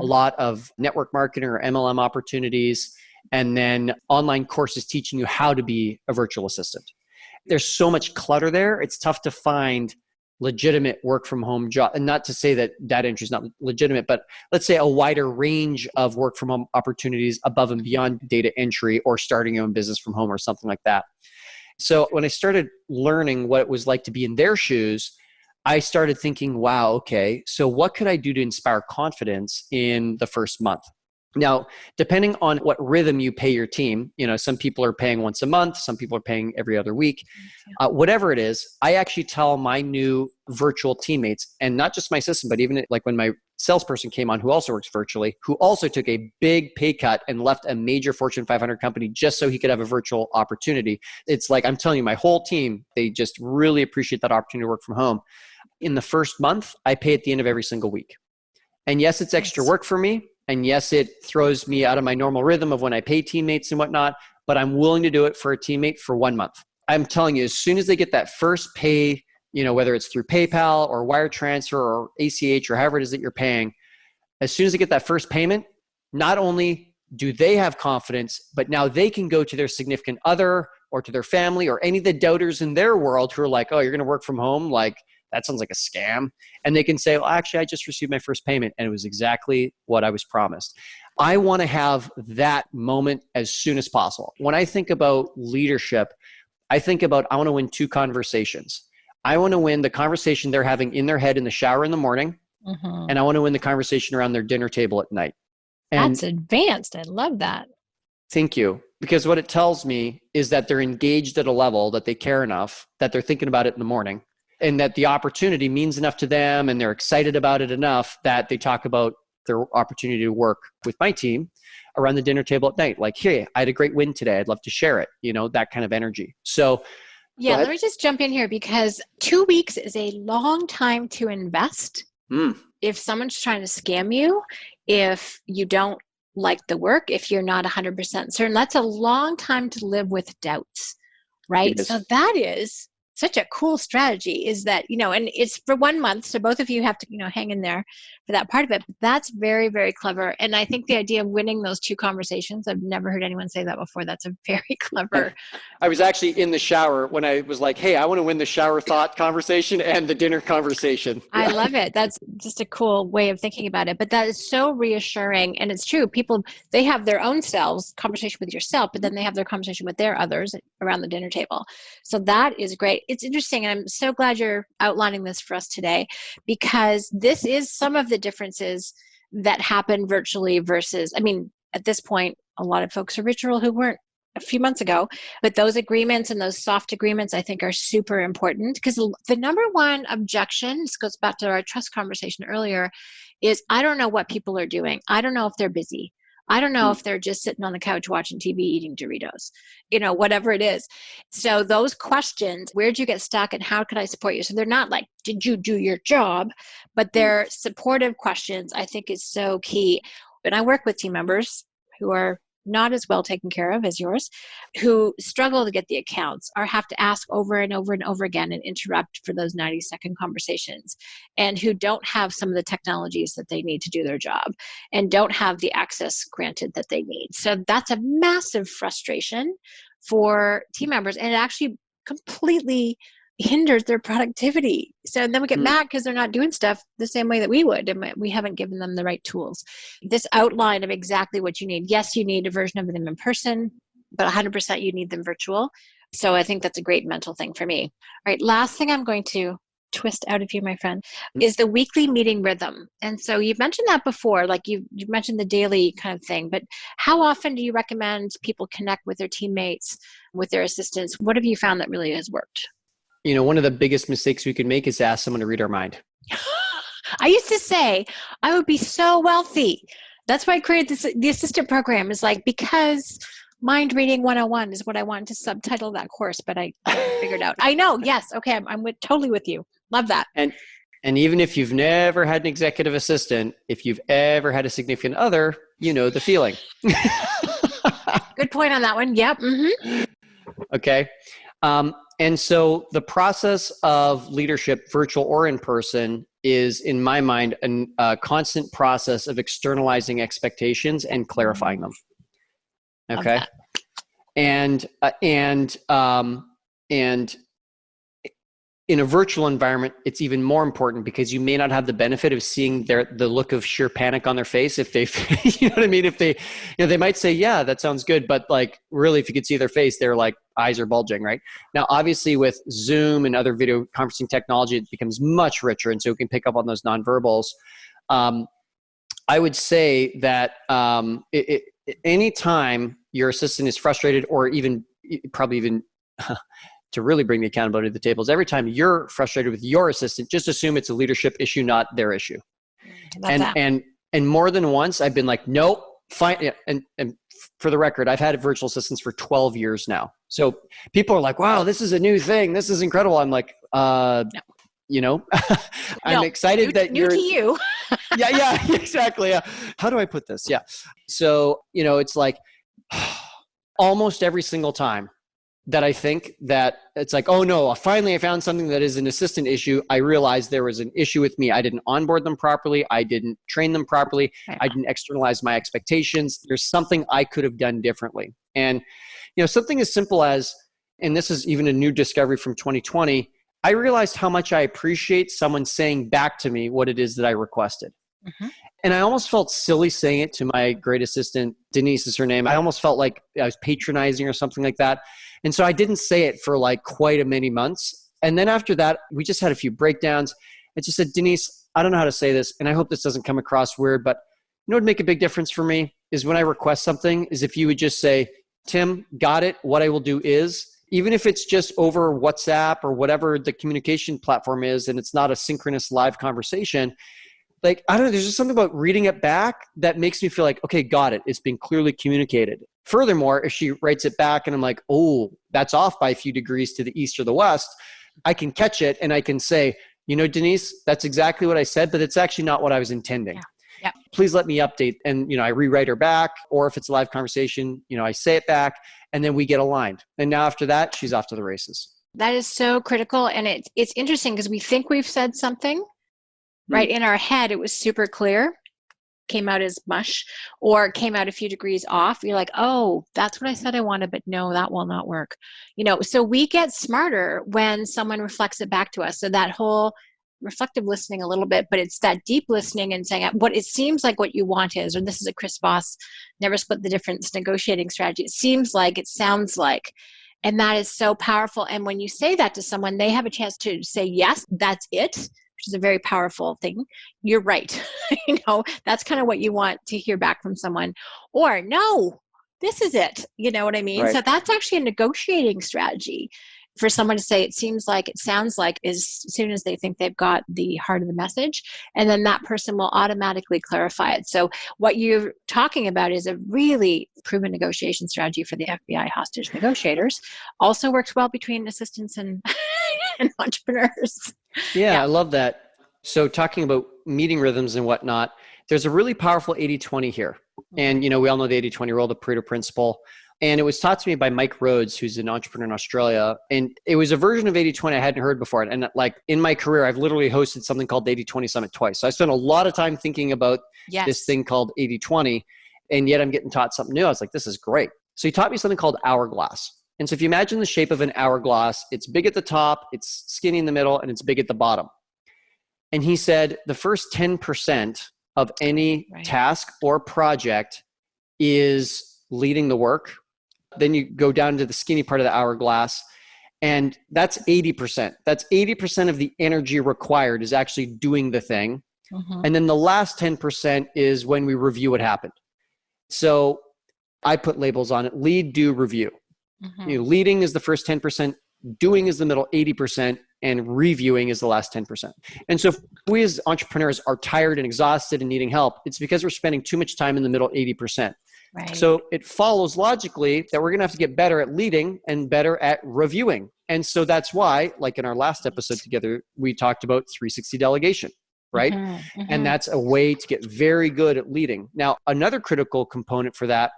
a lot of network marketing or MLM opportunities, and then online courses teaching you how to be a virtual assistant. There's so much clutter there. It's tough to find legitimate work from home job. And not to say that data entry is not legitimate, but let's say a wider range of work from home opportunities above and beyond data entry or starting your own business from home or something like that. So when I started learning what it was like to be in their shoes, I started thinking, wow, okay, so what could I do to inspire confidence in the first month? Now, depending on what rhythm you pay your team, some people are paying once a month, some people are paying every other week, whatever it is, I actually tell my new virtual teammates, and not just my assistant, but even like when my salesperson came on who also works virtually, who also took a big pay cut and left a major Fortune 500 company just so he could have a virtual opportunity. It's like, I'm telling you, my whole team, they just really appreciate that opportunity to work from home. In the first month, I pay at the end of every single week. And yes, it's extra work for me. And yes, it throws me out of my normal rhythm of when I pay teammates and whatnot, but I'm willing to do it for a teammate for 1 month. I'm telling you, as soon as they get that first pay, whether it's through PayPal or wire transfer or ACH or however it is that you're paying, as soon as they get that first payment, not only do they have confidence, but now they can go to their significant other or to their family or any of the doubters in their world who are like, oh, you're going to work from home? Like, that sounds like a scam. And they can say, well, actually, I just received my first payment and it was exactly what I was promised. I want to have that moment as soon as possible. When I think about leadership, I think about, I want to win 2 conversations. I want to win the conversation they're having in their head in the shower in the morning. And I want to win the conversation around their dinner table at night. And that's advanced. I love that. Thank you. Because what it tells me is that they're engaged at a level that they care enough, that they're thinking about it in the morning, and that the opportunity means enough to them and they're excited about it enough that they talk about their opportunity to work with my team around the dinner table at night. Like, hey, I had a great win today. I'd love to share it. That kind of energy. So yeah, let me just jump in here because 2 weeks is a long time to invest. If someone's trying to scam you, if you don't like the work, if you're not 100% certain, that's a long time to live with doubts, right? So that is such a cool strategy, is that, and it's for 1 month. So both of you have to, hang in there for that part of it. But that's very, very clever. And I think the idea of winning those 2 conversations, I've never heard anyone say that before. That's a very clever. I was actually in the shower when I was like, hey, I want to win the shower thought conversation and the dinner conversation. I love it. That's just a cool way of thinking about it. But that is so reassuring. And it's true. People, they have their own selves, conversation with yourself, but then they have their conversation with their others around the dinner table. So that is great. It's interesting. And I'm so glad you're outlining this for us today, because this is some of the differences that happen virtually versus, I mean, at this point, a lot of folks are virtual who weren't a few months ago, but those agreements and those soft agreements, I think, are super important because the number one objection, this goes back to our trust conversation earlier, is I don't know what people are doing. I don't know if they're busy. I don't know if they're just sitting on the couch watching TV, eating Doritos, whatever it is. So those questions, where'd you get stuck and how could I support you? So they're not like, did you do your job? But they're supportive questions, I think is so key. And I work with team members who are not as well taken care of as yours, who struggle to get the accounts or have to ask over and over and over again and interrupt for those 90-second conversations, and who don't have some of the technologies that they need to do their job and don't have the access granted that they need. So that's a massive frustration for team members, and it actually completely hinders their productivity. So then we get mad because they're not doing stuff the same way that we would, and we haven't given them the right tools. This outline of exactly what you need. Yes, you need a version of them in person, but 100% you need them virtual. So I think that's a great mental thing for me. All right, last thing I'm going to twist out of you, my friend, is the weekly meeting rhythm. And so you've mentioned that before, like you've mentioned the daily kind of thing, but how often do you recommend people connect with their teammates, with their assistants? What have you found that really has worked? One of the biggest mistakes we could make is ask someone to read our mind. I used to say I would be so wealthy. That's why I created the assistant program, is like, because Mind Reading 101 is what I wanted to subtitle that course, but I figured out. I know. Yes. Okay. I'm totally with you. Love that. And even if you've never had an executive assistant, if you've ever had a significant other, you know the feeling. Good point on that one. Yep. Mm-hmm. Okay. And so the process of leadership, virtual or in person, is, in my mind, a constant process of externalizing expectations and clarifying them. Okay. And in a virtual environment, it's even more important because you may not have the benefit of seeing the look of sheer panic on their face. If they, you know what I mean? If they, they might say, yeah, that sounds good. But like, really, if you could see their face, they're like, eyes are bulging, right? Now, obviously with Zoom and other video conferencing technology, it becomes much richer. And so we can pick up on those nonverbals. I would say that anytime your assistant is frustrated, or even probably even to really bring the accountability to the table, is every time you're frustrated with your assistant, just assume it's a leadership issue, not their issue. And more than once, I've been like, nope, fine. And for the record, I've had virtual assistants for 12 years now. So people are like, wow, this is a new thing. This is incredible. I'm like, no. I'm excited that you're new to you. yeah, exactly. Yeah. How do I put this? Yeah. So, it's like almost every single time that I think that it's like, oh no, finally I found something that is an assistant issue. I realized there was an issue with me. I didn't onboard them properly. I didn't train them properly. I didn't externalize my expectations. There's something I could have done differently. And, something as simple as, and this is even a new discovery from 2020, I realized how much I appreciate someone saying back to me what it is that I requested. Mm-hmm. And I almost felt silly saying it to my great assistant, Denise is her name. I almost felt like I was patronizing or something like that. And so I didn't say it for like quite a many months. And then after that, we just had a few breakdowns. I just said, Denise, I don't know how to say this, and I hope this doesn't come across weird, but what would make a big difference for me is when I request something, is if you would just say, Tim, got it. What I will do is, even if it's just over WhatsApp or whatever the communication platform is, and it's not a synchronous live conversation, like, I don't know, there's just something about reading it back that makes me feel like, okay, got it. It's been clearly communicated. Furthermore, if she writes it back and I'm like, oh, that's off by a few degrees to the east or the west, I can catch it and I can say, Denise, that's exactly what I said, but it's actually not what I was intending. Yeah. Yep. Please let me update. And, I rewrite her back, or if it's a live conversation, I say it back, and then we get aligned. And now after that, she's off to the races. That is so critical. And it's interesting because we think we've said something, right? In our head, it was super clear, came out as mush, or came out a few degrees off. You're like, oh, that's what I said I wanted, but no, that will not work. So we get smarter when someone reflects it back to us. So that whole reflective listening a little bit, but it's that deep listening and saying what it seems like what you want is, or this is a Chris Voss, never split the difference negotiating strategy. It seems like, it sounds like, and that is so powerful. And when you say that to someone, they have a chance to say, yes, that's it. which is a very powerful thing. You're right. That's kind of what you want to hear back from someone. Or no, this is it. You know what I mean? Right. So that's actually a negotiating strategy for someone to say, it seems like, it sounds like, as soon as they think they've got the heart of the message, and then that person will automatically clarify it. So what you're talking about is a really proven negotiation strategy for the FBI hostage negotiators. Also works well between assistants and, and entrepreneurs. Yeah, I love that. So talking about meeting rhythms and whatnot, there's a really powerful 80-20 here. And, we all know the 80-20 rule, the Pareto principle. And it was taught to me by Mike Rhodes, who's an entrepreneur in Australia. And it was a version of 80-20 I hadn't heard before. And like in my career, I've literally hosted something called the 80-20 Summit twice. So I spent a lot of time thinking about this thing called 80-20. And yet I'm getting taught something new. I was like, this is great. So he taught me something called hourglass. And so if you imagine the shape of an hourglass, it's big at the top, it's skinny in the middle, and it's big at the bottom. And he said the first 10% of any task or project is leading the work. Then you go down to the skinny part of the hourglass, and that's 80%. That's 80% of the energy required is actually doing the thing. And then the last 10% is when we review what happened. So I put labels on it: lead, do, review. Leading is the first 10%, doing is the middle 80%, and reviewing is the last 10%. And so if we as entrepreneurs are tired and exhausted and needing help, it's because we're spending too much time in the middle 80%. Right. So it follows logically that we're going to have to get better at leading and better at reviewing. And so that's why, like in our last episode together, we talked about 360 delegation, right? And that's a way to get very good at leading. Now, another critical component for that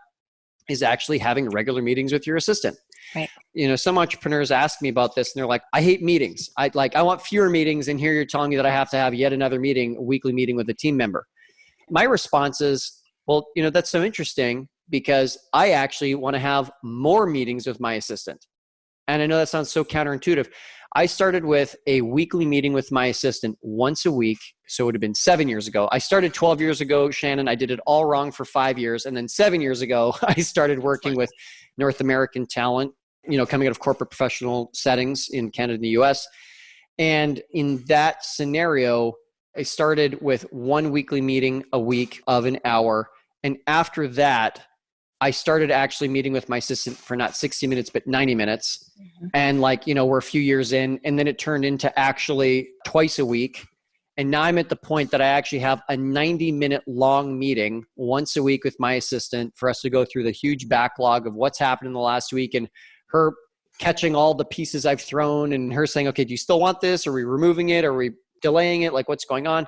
is actually having regular meetings with your assistant. Right. Some entrepreneurs ask me about this and they're like, I hate meetings. I want fewer meetings. And here you're telling me that I have to have yet another meeting, a weekly meeting with a team member. My response is, well, that's so interesting because I actually want to have more meetings with my assistant. And I know that sounds so counterintuitive. I started with a weekly meeting with my assistant once a week. So it would have been 7 years ago. I started 12 years ago, Shannon. I did it all wrong for 5 years. And then 7 years ago, I started working with North American talent, coming out of corporate professional settings in Canada and the US. And in that scenario, I started with one weekly meeting a week of an hour. And after that, I started actually meeting with my assistant for not 60 minutes, but 90 minutes. And we're a few years in, and then it turned into actually twice a week. And now I'm at the point that I actually have a 90-minute long meeting once a week with my assistant for us to go through the huge backlog of what's happened in the last week, and her catching all the pieces I've thrown and her saying, okay, do you still want this? Are we removing it? Are we delaying it? Like, what's going on?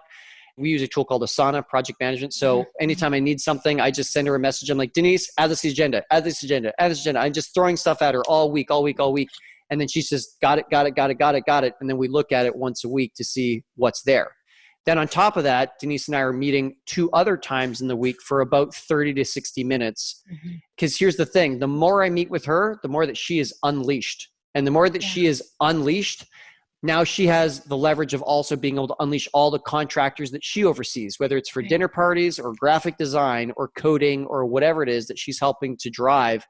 We use a tool called Asana, project management. So anytime I need something, I just send her a message. I'm like, Denise, add this agenda, add this agenda, add this agenda. I'm just throwing stuff at her all week. And then she says, got it. And then we look at it once a week to see what's there. Then on top of that, Denise and I are meeting 2 other times in the week for about 30 to 60 minutes. Because here's the thing, the more I meet with her, the more that she is unleashed. And the more that she is unleashed, now she has the leverage of also being able to unleash all the contractors that she oversees, whether it's for dinner parties or graphic design or coding or whatever it is that she's helping to drive.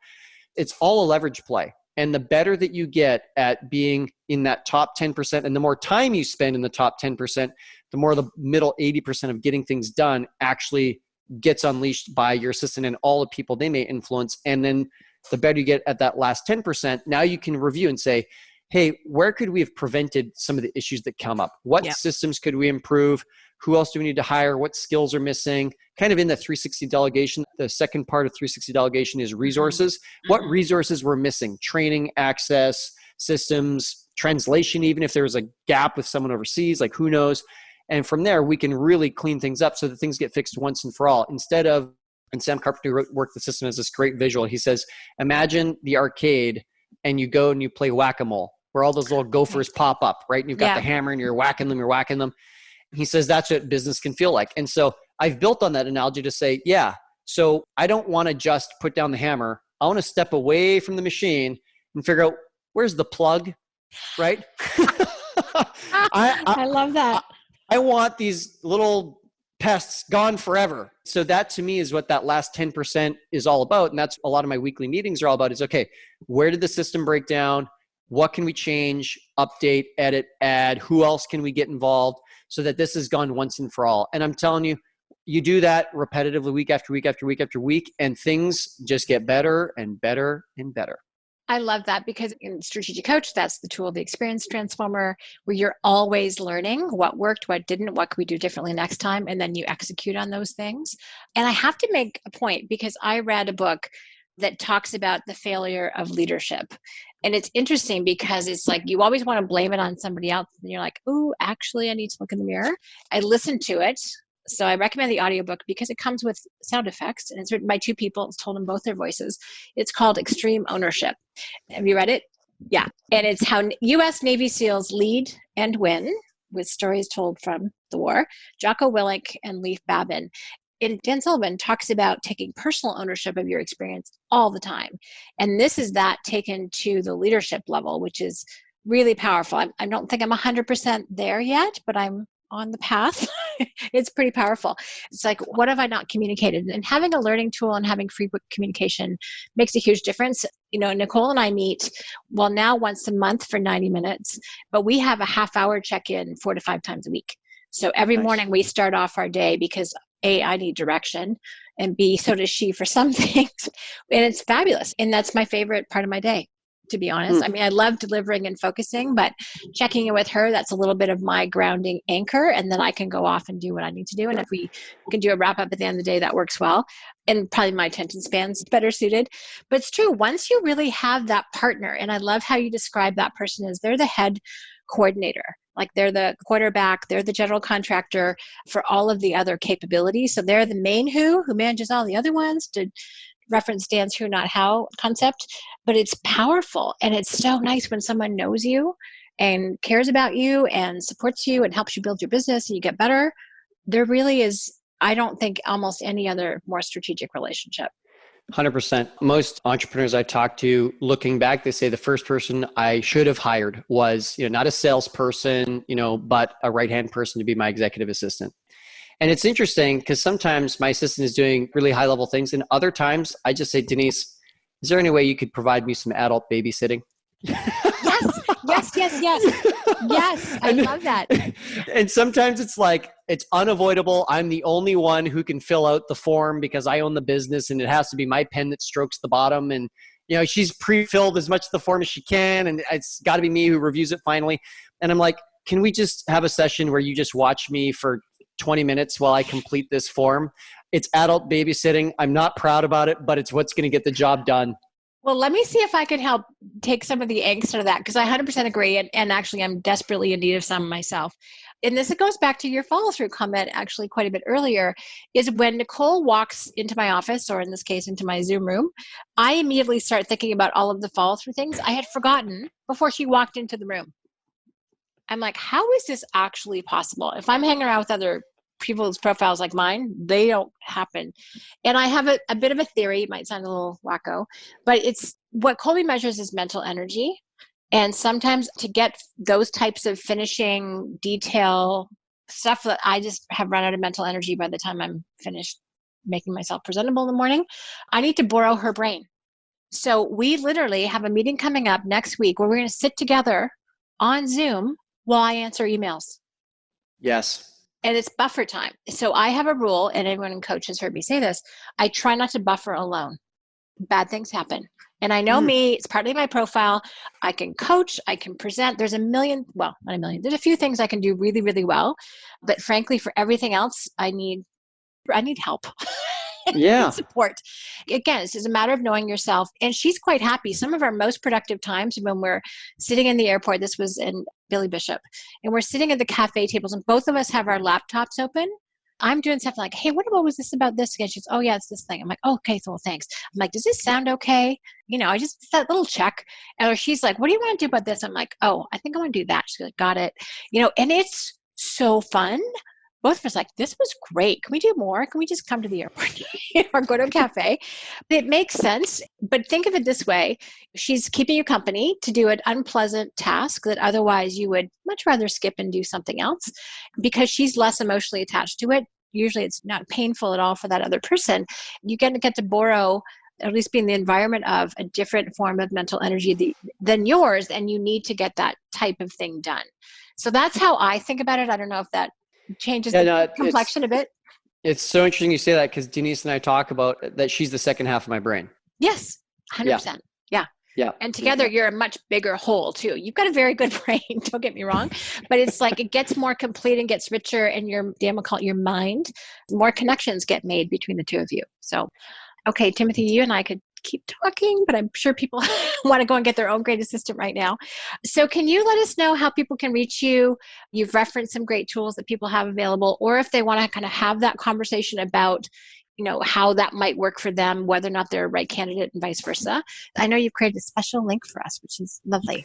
It's all a leverage play. And the better that you get at being in that top 10%, and the more time you spend in the top 10%, the more the middle 80% of getting things done actually gets unleashed by your assistant and all the people they may influence. And then the better you get at that last 10%, now you can review and say, hey, where could we have prevented some of the issues that come up? What systems could we improve? Who else do we need to hire? What skills are missing? Kind of in the 360 delegation, the second part of 360 delegation is resources. What resources were missing? Training, access, systems, translation, even if there was a gap with someone overseas, like who knows? And from there, we can really clean things up so that things get fixed once and for all. Instead of, and Sam Carpenter worked the system as this great visual. He says, imagine the arcade and you go and you play whack-a-mole, where all those little gophers pop up, right? And you've got the hammer and you're whacking them. He says that's what business can feel like. And so I've built on that analogy to say, so I don't want to just put down the hammer. I want to step away from the machine and figure out where's the plug, right? I love that. I want these little pests gone forever. So that to me is what that last 10% is all about. And that's a lot of my weekly meetings are all about is, okay, where did the system break down? What can we change, update, edit, add? Who else can we get involved? so that this is gone once and for all. And I'm telling you, you do that repetitively week after week after week after week, and things just get better and better and better. I love that, because in Strategic Coach, that's the tool, the Experience Transformer, where you're always learning what worked, what didn't, what can we do differently next time, and then you execute on those things. And I have to make a point, because I read a book that talks about the failure of leadership. And it's interesting because it's like you always want to blame it on somebody else. And you're like, oh, actually, I need to look in the mirror. I listened to it. So I recommend the audiobook because it comes with sound effects, and it's written by two people. It's told in both their voices. It's called Extreme Ownership. Have you read it? Yeah. And it's how U.S. Navy SEALs lead and win, with stories told from the war. Jocko Willink and Leif Babin. And Dan Sullivan talks about taking personal ownership of your experience all the time. And this is that taken to the leadership level, which is really powerful. I don't think I'm 100% there yet, but I'm on the path. It's pretty powerful. It's like, what have I not communicated? And having a learning tool and having free communication makes a huge difference. You know, Nicole and I meet, well, now once a month for 90 minutes, but we have a half-hour check-in 4 to 5 times a week. So every morning we start off our day because A, I need direction, and B, so does she for some things. And it's fabulous. And that's my favorite part of my day, to be honest. I mean, I love delivering and focusing, but checking in with her, that's a little bit of my grounding anchor. And then I can go off and do what I need to do. And if we can do a wrap up at the end of the day, that works well. And probably my attention span's better suited. But it's true, once you really have that partner, and I love how you describe that person as they're the head coordinator. Like they're the quarterback, they're the general contractor for all of the other capabilities. So they're the main who manages all the other ones, to reference Dan's who, not how concept. But it's powerful. And it's so nice when someone knows you and cares about you and supports you and helps you build your business and you get better. There really is, I don't think, almost any other more strategic relationship. 100%. Most entrepreneurs I talk to, looking back, they say the first person I should have hired was, not a salesperson, but a right-hand person to be my executive assistant. And it's interesting because sometimes my assistant is doing really high-level things, and other times I just say, Denise, is there any way you could provide me some adult babysitting? Yes. I love that. And sometimes it's like, it's unavoidable. I'm the only one who can fill out the form because I own the business, and it has to be my pen that strokes the bottom. And, she's pre-filled as much of the form as she can, and it's got to be me who reviews it finally. And I'm like, can we just have a session where you just watch me for 20 minutes while I complete this form? It's adult babysitting. I'm not proud about it, but it's what's going to get the job done. Well, let me see if I can help take some of the angst out of that, because I 100% agree. And actually, I'm desperately in need of some myself. And this goes back to your follow-through comment actually quite a bit earlier, is when Nicole walks into my office, or in this case, into my Zoom room, I immediately start thinking about all of the follow-through things I had forgotten before she walked into the room. I'm like, how is this actually possible? If I'm hanging around with other people's profiles like mine, they don't happen. And I have a bit of a theory. It might sound a little wacko, but it's what Colby measures is mental energy. And sometimes to get those types of finishing detail stuff that I just have run out of mental energy by the time I'm finished making myself presentable in the morning, I need to borrow her brain. So we literally have a meeting coming up next week where we're going to sit together on Zoom while I answer emails. Yes. And it's buffer time. So I have a rule, and everyone in Coach has heard me say this. I try not to buffer alone. Bad things happen. And I know me, it's partly my profile. I can coach, I can present. There's not a million. There's a few things I can do really, really well. But frankly, for everything else, I need help. Yeah. Support. Again, it's just a matter of knowing yourself. And she's quite happy. Some of our most productive times when we're sitting in the airport, this was in Billy Bishop, and we're sitting at the cafe tables and both of us have our laptops open. I'm doing something like, hey, what was this about this again? She's, oh yeah, it's this thing. I'm like, oh, okay, so thanks. I'm like, does this sound okay? I just that little check. Or she's like, what do you want to do about this? I'm like, oh, I think I want to do that. She's like, got it. And it's so fun. Both of us like, this was great. Can we do more? Can we just come to the airport or go to a cafe? It makes sense. But think of it this way. She's keeping you company to do an unpleasant task that otherwise you would much rather skip and do something else, because she's less emotionally attached to it. Usually it's not painful at all for that other person. You get to borrow, at least be in the environment of a different form of mental energy than yours, and you need to get that type of thing done. So that's how I think about it. I don't know if that Changes Yeah, the no, complexion a bit. it's so interesting you say that because Denise and I talk about that she's the second half of my brain. Yes, Yeah, 100%. Yeah. yeah, And yeah, together you're a much bigger whole too. You've got a very good brain, don't get me wrong, but it's like it gets more complete and gets richer, and your mind, more connections get made between the two of you. So, okay, Timothy, you and I could keep talking, but I'm sure people want to go and get their own great assistant right now. So can you let us know how people can reach you? You've referenced some great tools that people have available, or if they want to kind of have that conversation about, how that might work for them, whether or not they're a right candidate and vice versa. I know you've created a special link for us, which is lovely.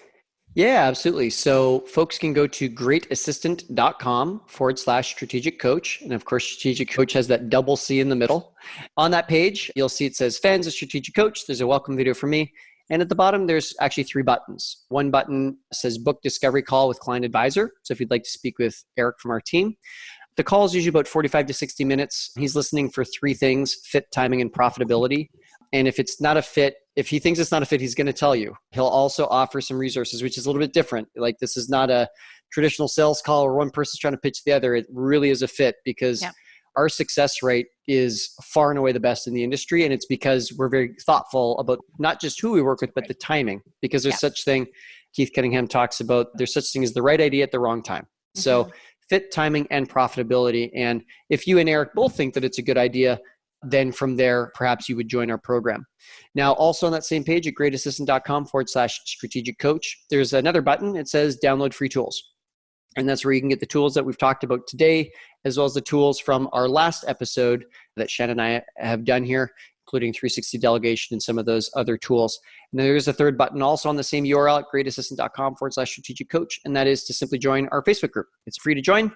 Yeah, absolutely. So folks can go to greatassistant.com/strategic coach. And of course, strategic coach has that double C in the middle. On that page, you'll see it says fans of strategic coach. There's a welcome video for me. And at the bottom, there's actually 3 buttons. One button says book discovery call with client advisor. So if you'd like to speak with Eric from our team, the call is usually about 45 to 60 minutes. He's listening for 3 things: fit, timing, and profitability. And if it's not a fit, if he thinks it's not a fit, he's going to tell you. He'll also offer some resources, which is a little bit different. Like, this is not a traditional sales call where one person's trying to pitch the other. It really is a fit because our success rate is far and away the best in the industry. And it's because we're very thoughtful about not just who we work with, but the timing, because there's such thing, Keith Cunningham talks about, there's such thing as the right idea at the wrong time. So fit, timing, and profitability. And if you and Eric both think that it's a good idea, then from there, perhaps you would join our program. Now, also on that same page at greatassistant.com/strategic coach, there's another button. It says download free tools. And that's where you can get the tools that we've talked about today, as well as the tools from our last episode that Shannon and I have done here, including 360 delegation and some of those other tools. And there's a third button also on the same URL at greatassistant.com/strategic coach. And that is to simply join our Facebook group. It's free to join.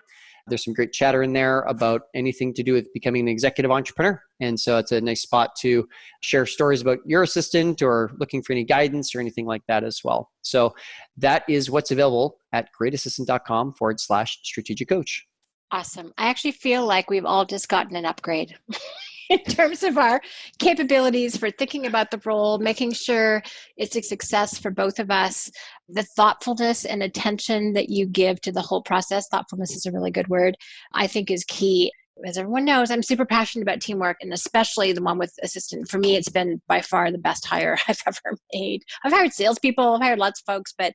There's some great chatter in there about anything to do with becoming an executive entrepreneur. And so it's a nice spot to share stories about your assistant or looking for any guidance or anything like that as well. So that is what's available at greatassistant.com/strategic coach. Awesome. I actually feel like we've all just gotten an upgrade in terms of our capabilities for thinking about the role, making sure it's a success for both of us. The thoughtfulness and attention that you give to the whole process, thoughtfulness is a really good word, I think is key. As everyone knows, I'm super passionate about teamwork, and especially the one with assistant. For me, it's been by far the best hire I've ever made. I've hired salespeople, I've hired lots of folks, but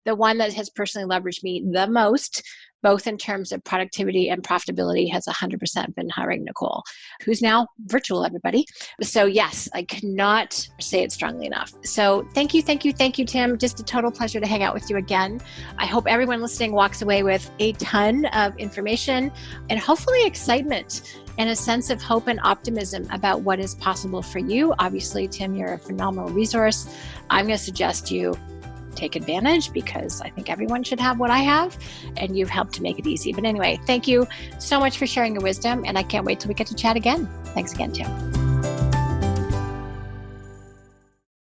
the one that has personally leveraged me the most, both in terms of productivity and profitability, has 100% been hiring Nicole, who's now virtual, everybody. So yes, I cannot say it strongly enough. So thank you, Tim. Just a total pleasure to hang out with you again. I hope everyone listening walks away with a ton of information and hopefully excitement and a sense of hope and optimism about what is possible for you. Obviously, Tim, you're a phenomenal resource. I'm going to suggest you take advantage because I think everyone should have what I have, and you've helped to make it easy. But anyway, thank you so much for sharing your wisdom, and I can't wait till we get to chat again. Thanks again, Tim.